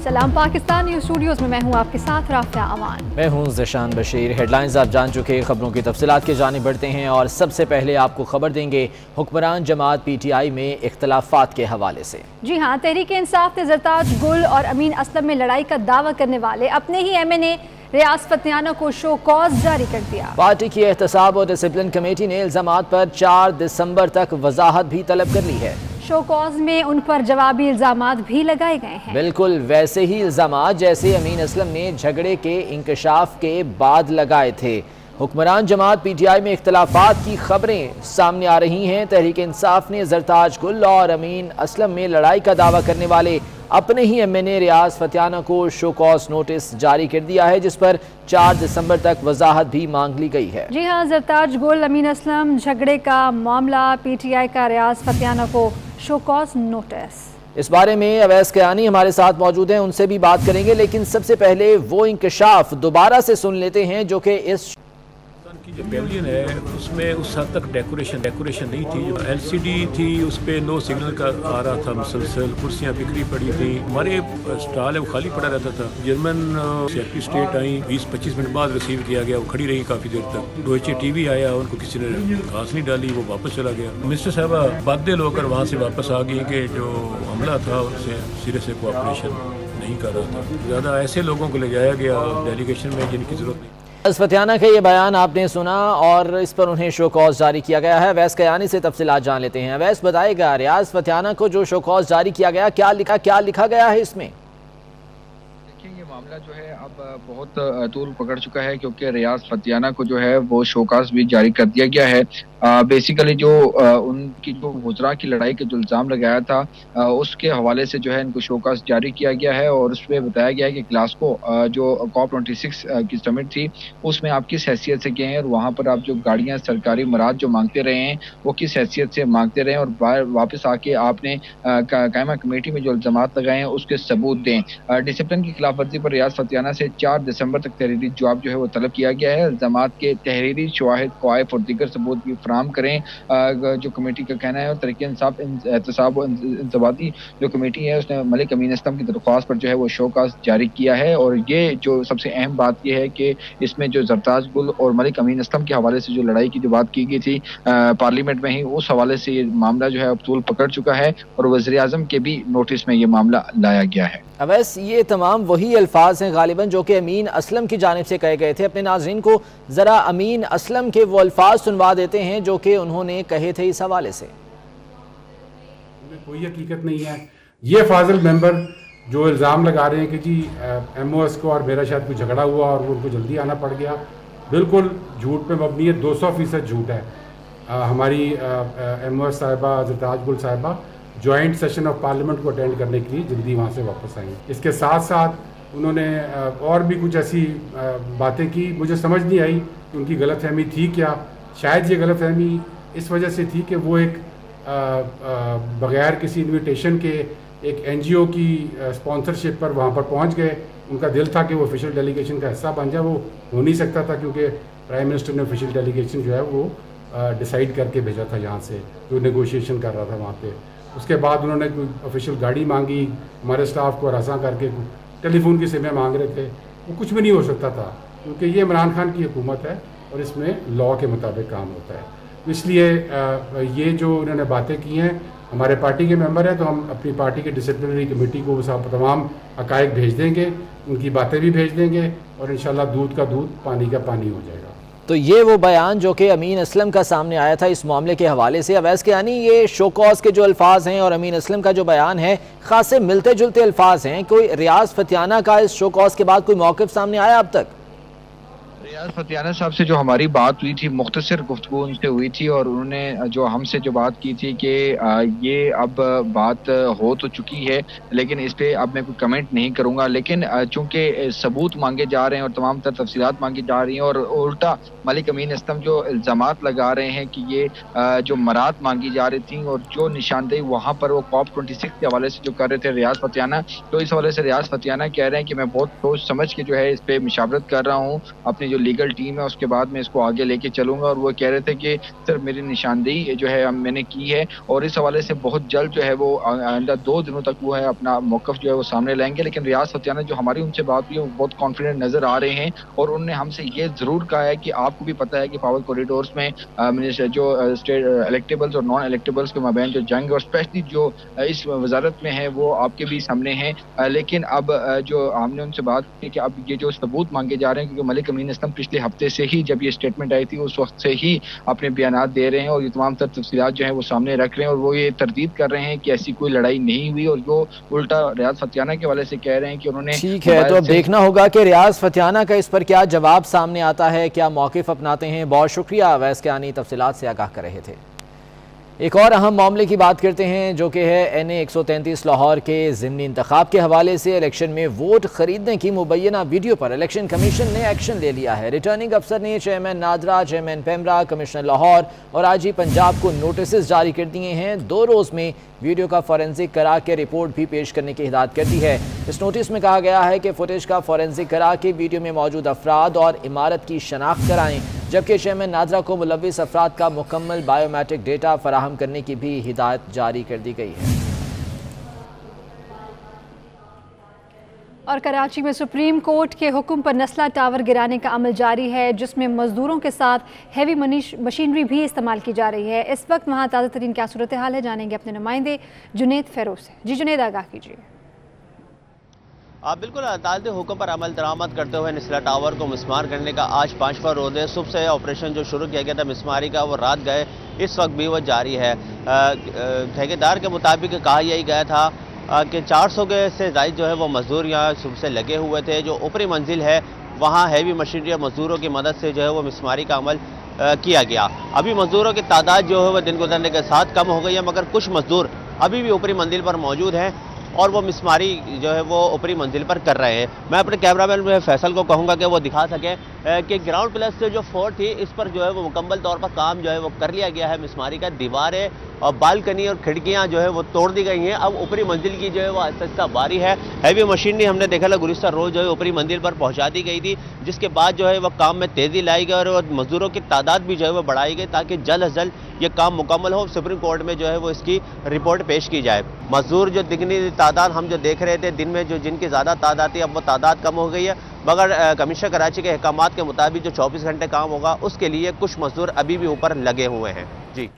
सलाम Pakistan news Studios में मैं हूं आपके साथ राफिया अमान। मैं हूं ज़शान बशीर। हेडलाइंस आप जान चुके, खबरों की तफसीलात की जानिब बढ़ते हैं और सबसे पहले आपको खबर देंगे हुक्मरान जमात PTI में इख्तलाफात के हवाले से। जी हां, तहरीक इंसाफ ने ज़रताज गुल और अमीन असलम में लड़ाई का दावा करने वाले अपने ही MNA रियाज फतियाना को शो कॉज जारी कर दिया। पार्टी की एहतसाब और डिसिप्लिन कमेटी ने इल्जामात पर 4 दिसंबर तक वजाहत भी तलब कर ली है। शो कॉज में उन पर जवाबी इल्जामात भी लगाए गए हैं। बिल्कुल वैसे ही इल्जामात जैसे अमीन असलम ने झगड़े के इंकशाफ के बाद लगाए थे। हुक्मरान जमात PTI में इख्तलाफात की खबरें सामने आ रही हैं। तहरीक इंसाफ ने ज़रताज गुल और अमीन असलम में लड़ाई का दावा करने वाले अपने ही MNA रियाज फतियाना को शो कॉज नोटिस जारी कर दिया है, जिस पर 4 दिसंबर तक वजाहत भी मांग ली गई है। जी हाँ, ज़रताज गुल अमीन असलम झगड़े का मामला, PTI का रियाज फतियाना को शो कॉज नोटिस। इस बारे में अवैस कयानी हमारे साथ मौजूद हैं, उनसे भी बात करेंगे, लेकिन सबसे पहले वो इंकशाफ दोबारा से सुन लेते हैं जो कि इस की जो पेविलियन है उसमें उस हद तक डेकोरेशन नहीं थी। जो LCD थी उस पर नो सिग्नल का आ रहा था मुसलसल, कुर्सियाँ बिखरी पड़ी थी, हमारे स्टॉल है वो खाली पड़ा रहता था। जर्मन सेक्रेटरी स्टेट आई, 20-25 मिनट बाद रिसीव किया गया, वो खड़ी रही काफ़ी देर तक। डोइचे TV आया, उनको किसी ने घास नहीं डाली, वो वापस चला गया। मिनिस्टर साहबा बादल होकर वहाँ से वापस आ गई कि जो हमला था उससे सिरे से कोऑपरेशन नहीं कर रहा था। ज़्यादा ऐसे लोगों को ले जाया गया डेलीगेशन में जिनकी ज़रूरत नहीं। रियाज फतियाना का ये बयान आपने सुना और इस पर उन्हें शो कॉज जारी किया गया है। अवैस कयानी से तफसीलात जान लेते हैं। अवैस बताएगा, रियाज फतियाना को जो शो कॉज जारी किया गया, क्या लिखा गया है इसमें? देखिए, ये मामला जो है अब बहुत तूल पकड़ चुका है, क्योंकि रियाज फतियाना को जो है वो शोकास भी जारी कर दिया गया है। बेसिकली जो उनकी जो गुजरा की लड़ाई के जो इल्ज़ाम लगाया था उसके हवाले से जो है इनको शोकास जारी किया गया है और उसमें बताया गया है कि ग्लासगो जो COP26 की समिट थी उसमें आप किस हैसियत से गए हैं और वहाँ पर आप जो गाड़ियाँ सरकारी मराद जो मांगते रहे हैं वो किस हैसियत से मांगते रहे हैं और वापस आके आपने कायमा कमेटी में जो इल्ज़ामात लगाए हैं उसके सबूत दें। डिसिप्लिन की खिलाफ वर्जी पर रियाज फतियाना से 4 दिसंबर तक तहरीरी जवाब जो है वो तलब किया गया है। इल्ज़ामात के तहरीरी शवाहिद, क़वाइफ़ और दीगर सबूत भी फराहम करें, जो कमेटी का कहना है। और तहरीक इंसाफ एहतसाब और इंतबाती जो कमेटी है उसने मलिक अमीन असलम की दरख्वास्त पर जो है वो शोकास जारी किया है। और ये जो सबसे अहम बात यह है कि इसमें जो ज़रताज गुल और मलिक अमीन असलम के हवाले से जो लड़ाई की जो बात की गई थी पार्लियामेंट में ही, उस हवाले से ये मामला जो है अब तूल पकड़ चुका है और वज़ीर-ए-आज़म के भी नोटिस में ये मामला लाया गया है। अवैस, ये तमाम वही अल्फाज हैं गालिबन जो कि अमीन असलम की जानिब से कहे गए थे। अपने नाज़रीन को ज़रा अमीन असलम के वो अल्फाज सुनवा देते हैं जो कि उन्होंने कहे थे इस हवाले से। कोई हकीकत नहीं है। ये फाजिल मेंबर जो इल्ज़ाम लगा रहे हैं कि जी MOS को और मेरा शायद कोई झगड़ा हुआ और उनको जल्दी आना पड़ गया, बिल्कुल झूठ पे मबनी है, 200% झूठ है। हमारी MOS साहिबा ज़रताज गुल साहिबा जॉइंट सेशन ऑफ पार्लियामेंट को अटेंड करने के लिए जल्दी वहाँ से वापस आई। इसके साथ साथ उन्होंने और भी कुछ ऐसी बातें की, मुझे समझ नहीं आई कि उनकी गलतफहमी थी क्या। शायद ये गलतफहमी इस वजह से थी कि वो एक बग़ैर किसी इन्विटेशन के एक NGO की स्पॉन्सरशिप पर वहाँ पर पहुँच गए। उनका दिल था कि वो ऑफिशियल डेलीगेशन का हिस्सा बन जाए, वो हो नहीं सकता था क्योंकि प्राइम मिनिस्टर ने ऑफिशियल डेलीगेशन जो है वो डिसाइड करके भेजा था यहाँ से, जो नेगोशिएशन कर रहा था वहाँ पे। उसके बाद उन्होंने कोई ऑफिशियल गाड़ी मांगी, हमारे स्टाफ को हरासा करके टेलीफोन की सिमें मांग रहे थे। वो कुछ भी नहीं हो सकता था क्योंकि ये इमरान खान की हुकूमत है और इसमें लॉ के मुताबिक काम होता है। इसलिए ये जो उन्होंने बातें की हैं, हमारे पार्टी के मेंबर हैं तो हम अपनी पार्टी के डिसिप्लिनरी कमेटी को तमाम हक़ाइक़ भेज देंगे, उनकी बातें भी भेज देंगे और इंशाल्लाह दूध का दूध पानी का पानी हो जाएगा। तो ये वो बयान जो कि अमीन असलम का सामने आया था इस मामले के हवाले से। अवैस यानी ये शो कॉज के जो अल्फाज हैं और अमीन असलम का जो बयान है खासे मिलते जुलते अल्फाज हैं। कोई रियाज फतियाना का इस शो कॉज के बाद कोई मौक़िफ़ सामने आया अब तक? रियाज फतियाना साहब से जो हमारी बात हुई थी, मुख्तसर गुफ्तगू उनसे हुई थी और उन्होंने जो हमसे जो बात की थी कि ये अब बात हो तो चुकी है लेकिन इस पर अब मैं कोई कमेंट नहीं करूँगा। लेकिन चूँकि सबूत मांगे जा रहे हैं और तमाम तर तफसीलात मांगी जा रही हैं और उल्टा मलिक अमीन असलम जो इल्ज़ामात लगा रहे हैं कि ये जो मराद मांगी जा रही थी और जो निशानदेही वहाँ पर वो COP26 के हवाले से जो कर रहे थे रियाज फतियाना, तो इस हवाले से रियाज फतियाना कह रहे हैं कि मैं बहुत सोच समझ के जो है इस पर मुशावरत कर रहा हूँ। अपनी जो लीगल टीम है उसके बाद मैं इसको आगे लेके चलूंगा। और वो कह रहे थे कि सर मेरी निशानदेही जो है मैंने की है और इस हवाले से बहुत जल्द जो है वो आइंदा 2 दिनों तक वो है अपना मौक़िफ़ जो है वो सामने लाएंगे। लेकिन रियाज फतियाना जो हमारी उनसे बात हुई है वो बहुत कॉन्फिडेंट नजर आ रहे हैं और उन्होंने हमसे ये जरूर कहा है कि आपको भी पता है कि पावर कॉरिडोर्स में जो स्टेट इलेक्टेबल्स और नॉन इलेक्टेबल्स के माबैन जो जंग और स्पेशली जो इस वजारत में है वो आपके भी सामने है। लेकिन अब जो हमने उनसे बात की कि अब ये जो सबूत मांगे जा रहे हैं, क्योंकि मलिक अमीन असलम पिछले हफ्ते से ही जब ये स्टेटमेंट आई थी उस वक्त से ही अपने बयानात दे रहे हैं और ये तमाम तर तफसीलात जो है वो सामने रख रहे हैं और वो ये तरदीद कर रहे हैं कि ऐसी कोई लड़ाई नहीं हुई और जो उल्टा रियाज फतियाना के वाले से कह रहे हैं कि उन्होंने। ठीक है, तो अब देखना होगा कि रियाज फतियाना का इस पर क्या जवाब सामने आता है, क्या मौक़िफ़ अपनाते हैं। बहुत शुक्रिया, वैस के आनी तफसीलात से आगाह कर रहे थे। एक और अहम मामले की बात करते हैं जो कि है NA 133 लाहौर के ज़िमनी इंतखाब के हवाले से। इलेक्शन में वोट खरीदने की मुबैना वीडियो पर इलेक्शन कमीशन ने एक्शन ले लिया है। रिटर्निंग अफसर ने chairman NADRA, chairman PEMRA, commissioner Lahore और IG पंजाब को नोटिस जारी कर दिए हैं। 2 रोज़ में वीडियो का फॉरेंसिक करा के रिपोर्ट भी पेश करने की हिदायत कर दी है। इस नोटिस में कहा गया है कि फुटेज का फॉरेंसिक करा के वीडियो में मौजूद अफराद और इमारत की शनाख्त कराएं, जबकि चेयरमैन नादरा को मुलव्विस अफराद का मुकम्मल बायोमेट्रिक डेटा फराहम करने की भी हिदायत जारी कर दी गई है। और कराची में सुप्रीम कोर्ट के हुक्म पर नस्ला टावर गिराने का अमल जारी है, जिसमें मजदूरों के साथ हैवी मशीनरी भी इस्तेमाल की जा रही है। इस वक्त वहाँ ताज़ा तरीन क्या सूरत हाल है, जानेंगे अपने नुमाइंदे जुनेद फेरोज से। जी जुनेद, आगाह कीजिए। बिल्कुल, अदालती हुक्म पर अमल दरामद करते हुए नस्ला टावर को मिसमार करने का आज 5वां रोज़ है। सुबह से ऑपरेशन जो शुरू किया गया था मिसमारी का वो रात गए, इस वक्त भी वो जारी है। ठेकेदार के मुताबिक कहा यही गया था कि 400 के से ज़ायद जो है वो मजदूर यहाँ सुबह से लगे हुए थे। जो ऊपरी मंजिल है वहाँ हैवी मशीनरी और मजदूरों की मदद से जो है वो मिसमारी का अमल किया गया। अभी मजदूरों की तादाद जो है वो दिन गुजरने के साथ कम हो गई है, मगर कुछ मजदूर अभी भी ऊपरी मंजिल पर मौजूद हैं और वो मिसमारी जो है वो ऊपरी मंजिल पर कर रहे हैं। मैं अपने कैमरामैन फैसल को कहूँगा कि वो दिखा सके कि ग्राउंड प्लस से जो 4 थी इस पर जो है वो मुकम्मल तौर पर काम जो है वो कर लिया गया है। मिसमारी का दीवारें और बालकनी और खिड़कियाँ जो है वो तोड़ दी गई हैं। अब ऊपरी मंजिल की जो है वो आहिस्ता बारी है। हैवी मशीनरी हमने देखा था गुज़िश्ता रोज़ जो है ऊपरी मंजिल पर पहुँचा दी गई थी, जिसके बाद जो है वह काम में तेज़ी लाई गई और मजदूरों की तादाद भी जो है वो बढ़ाई गई ताकि जल्द अज जल्द ये काम मुकम्मल हो। सुप्रीम कोर्ट में जो है वो इसकी रिपोर्ट पेश की जाए। मजदूर जो दिगनी तादाद हम जो देख रहे थे दिन में जो जिनकी ज़्यादा तादाद थी, अब वो तादाद कम हो गई है, मगर कमिश्नर कराची के अहकामात के मुताबिक जो 24 घंटे काम होगा उसके लिए कुछ मजदूर अभी भी ऊपर लगे हुए हैं। जी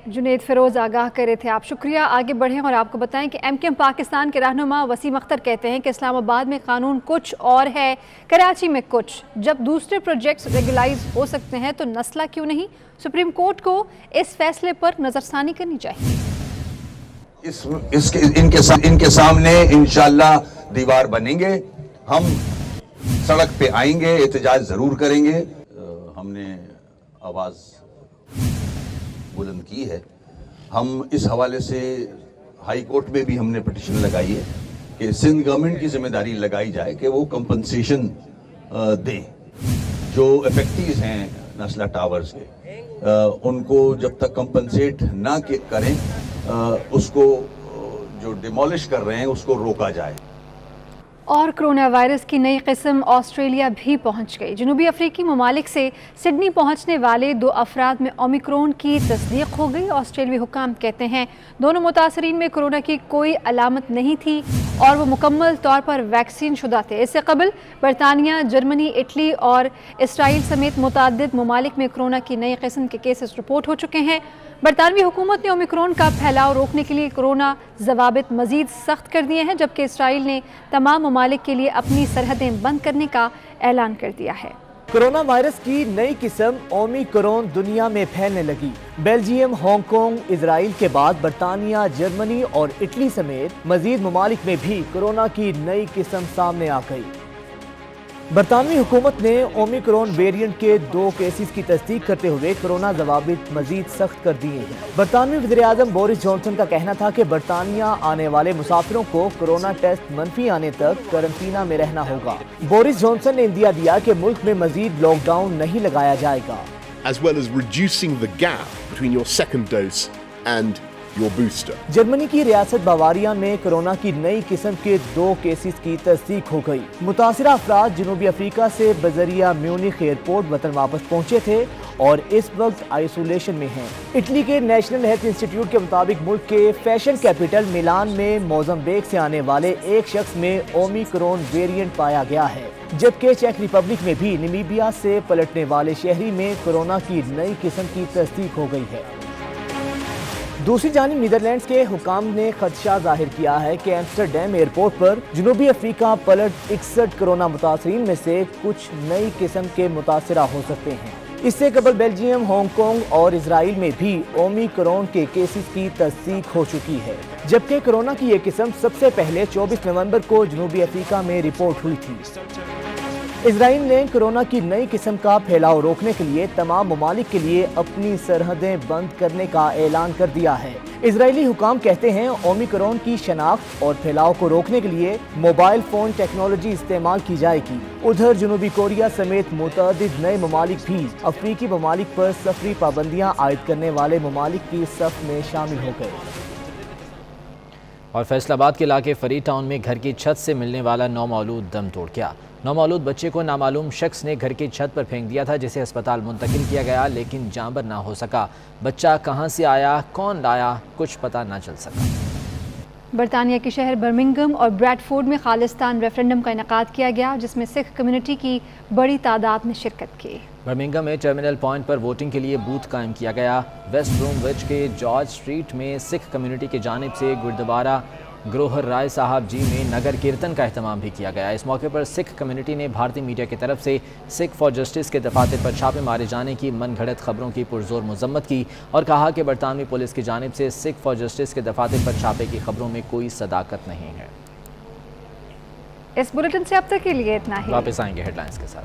जुनेद फिरोज आगाह कर रहे थे आप, शुक्रिया। आगे बढ़ें और आपको बताएं कि MKM पाकिस्तान के रहनुमा वसीम अख्तर कहते हैं कि इस्लामाबाद में कानून कुछ और है, कराची में कुछ। जब दूसरे प्रोजेक्ट्स रेगुलाइज हो सकते हैं तो नस्ला क्यों नहीं? सुप्रीम कोर्ट को इस फैसले पर नजरसानी करनी चाहिए। इनके सामने इंशाअल्लाह दीवार बनेंगे, हम सड़क पे आएंगे, एहतजाज जरूर करेंगे। हमने आवाज बुलंद की है। हम इस हवाले से हाई कोर्ट में भी हमने पिटीशन लगाई है कि सिंध गवर्नमेंट की जिम्मेदारी लगाई जाए कि वो कंपनसेशन दें। जो इफेक्टिव्स हैं नस्ला टावर्स के, उनको जब तक कंपनसेट ना करें उसको जो डिमोलिश कर रहे हैं उसको रोका जाए। और कोरोना वायरस की नई किस्म ऑस्ट्रेलिया भी पहुंच गई। जनूबी अफ्रीकी ममालिक से सिडनी पहुंचने वाले 2 अफराद में ओमिक्रॉन की तस्दीक हो गई। ऑस्ट्रेलियाई हुकाम कहते हैं दोनों मुतासरीन में कोरोना की कोई अलामत नहीं थी और वो मुकम्मल तौर पर वैक्सीन शुदा थे। इससे कबल बरतानिया, जर्मनी, इटली और इसराइल समेत मुतअद्दिद ममालिक में कोरोना की नई किस्म के केसेस रिपोर्ट हो चुके हैं। बरतानवी हुकूमत ने ओमिक्रॉन का फैलाव रोकने के लिए कोरोना ज़वाबित मज़ीद सख्त कर दिए हैं, जबकि इसराइल ने तमाम ममालिक के लिए अपनी सरहदें बंद करने का ऐलान कर दिया है। कोरोना वायरस की नई किस्म ओमिक्रॉन दुनिया में फैलने लगी। बेल्जियम, हांगकांग, इजराइल के बाद बरतानिया, जर्मनी और इटली समेत मजीद ममालिक में भी कोरोना की नई किस्म सामने आ गई। बरतानवी हुकूमत ने ओमिक्रॉन वेरिएंट के 2 केसेस की तस्दीक करते हुए कोरोना ज़वाबित मजीद सख्त कर दिए हैं। बरतानवी वज़ीर-ए-आज़म बोरिस जॉनसन का कहना था कि बरतानिया आने वाले मुसाफिरों को कोरोना टेस्ट मनफी आने तक क्वारंटीना में रहना होगा। बोरिस जॉनसन ने इंदिया दिया कि मुल्क में मजीद लॉकडाउन नहीं लगाया जाएगा। As well as reducing the gap between your second dose and your booster. Germany की रियासत बावारिया में कोरोना की नई किस्म के 2 केसेस की तस्दीक हो गई। मुतासिरा अफराद जनूबी अफ्रीका से बजरिया म्यूनिख एयरपोर्ट वतन वापस पहुंचे थे और इस वक्त आइसोलेशन में हैं। इटली के नेशनल हेल्थ इंस्टीट्यूट के मुताबिक मुल्क के फैशन कैपिटल मिलान में मोज़म्बिक से आने वाले एक शख्स में ओमिक्रॉन वेरिएंट पाया गया है, जबकि चेक रिपब्लिक में भी नामीबिया से पलटने वाले शहरी में कोरोना की नई किस्म की तस्दीक हो गई है। दूसरी जानिब नीदरलैंड्स के हुकाम ने खदशा जाहिर किया है कि एम्स्टरडैम एयरपोर्ट पर जनूबी अफ्रीका पलट 61 कोरोना मुतासरीन में से कुछ नई किस्म के मुतासरा हो सकते हैं। इससे कबल बेल्जियम, हांगकांग और इजराइल में भी ओमिक्रॉन के केसेस की तस्दीक हो चुकी है, जबकि कोरोना की ये किस्म सबसे पहले 24 नवंबर को जनूबी अफ्रीका में रिपोर्ट हुई थी। इजराइल ने कोरोना की नई किस्म का फैलाव रोकने के लिए तमाम ममालिक के लिए अपनी सरहदें बंद करने का ऐलान कर दिया है। इजरायली हुकाम कहते हैं ओमिक्रॉन की शनाख्त और फैलाव को रोकने के लिए मोबाइल फोन टेक्नोलॉजी इस्तेमाल की जाएगी। उधर जनूबी कोरिया समेत मुतअद्दिद नए ममालिक भी अफ्रीकी ममालिक पर सफरी पाबंदियां आयद करने वाले ममालिक की सफ में शामिल हो गए। और फैसलाबाद के इलाके फरीद टाउन में घर की छत से मिलने वाला नौमौलूद दम तोड़ गया। नौमौलूद बच्चे को नामालूम शख्स ने घर की छत पर फेंक दिया था, जिसे अस्पताल मुंतकिल किया गया, लेकिन जांबर ना हो सका। बच्चा कहां से आया, कौन लाया, कुछ पता ना चल सका। बरतानिया के शहर बर्मिंघम और ब्रैडफोर्ड में खालिस्तान रेफरेंडम का इनेकाद किया गया, जिसमें सिख कम्युनिटी की बड़ी तादाद ने शिरकत की। बर्मिंघम में टर्मिनल पॉइंट पर वोटिंग के लिए बूथ कायम किया गया। वेस्ट ब्रूमविच के जॉर्ज स्ट्रीट में सिख कम्युनिटी की जानिब से गुरुद्वारा ग्रोहर राय साहब जी में नगर कीर्तन का एहतमाम भी किया गया। इस मौके पर सिख कम्युनिटी ने भारतीय मीडिया की तरफ से सिख फॉर जस्टिस के दफातर पर छापे मारे जाने की मनगढ़ंत खबरों की पुरजोर मजम्मत की और कहा कि बरतानवी पुलिस की जानिब से सिख फॉर जस्टिस के दफातर पर छापे की खबरों में कोई सदाकत नहीं है। इस बुलेटिन से अब तक के लिए इतना ही। वापस आएंगे हेडलाइंस के साथ।